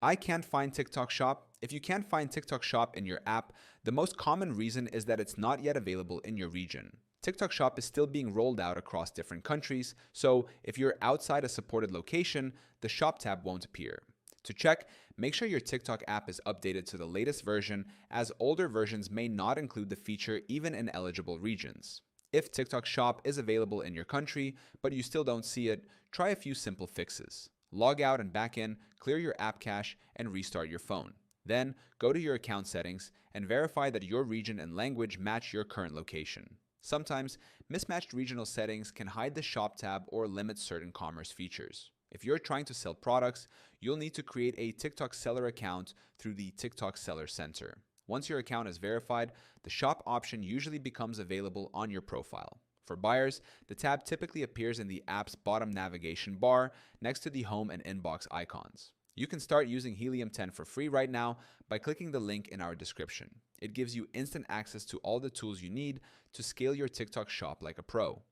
I can't find TikTok Shop. If you can't find TikTok Shop in your app, the most common reason is that it's not yet available in your region. TikTok Shop is still being rolled out across different countries, so if you're outside a supported location, the Shop tab won't appear. To check, make sure your TikTok app is updated to the latest version, as older versions may not include the feature even in eligible regions. If TikTok Shop is available in your country, but you still don't see it, try a few simple fixes. Log out and back in, clear your app cache, and restart your phone. Then, go to your account settings and verify that your region and language match your current location. Sometimes, mismatched regional settings can hide the shop tab or limit certain commerce features. If you're trying to sell products, you'll need to create a TikTok seller account through the TikTok Seller Center. Once your account is verified, the shop option usually becomes available on your profile. For buyers, the tab typically appears in the app's bottom navigation bar next to the home and inbox icons. You can start using Helium 10 for free right now by clicking the link in our description. It gives you instant access to all the tools you need to scale your TikTok shop like a pro.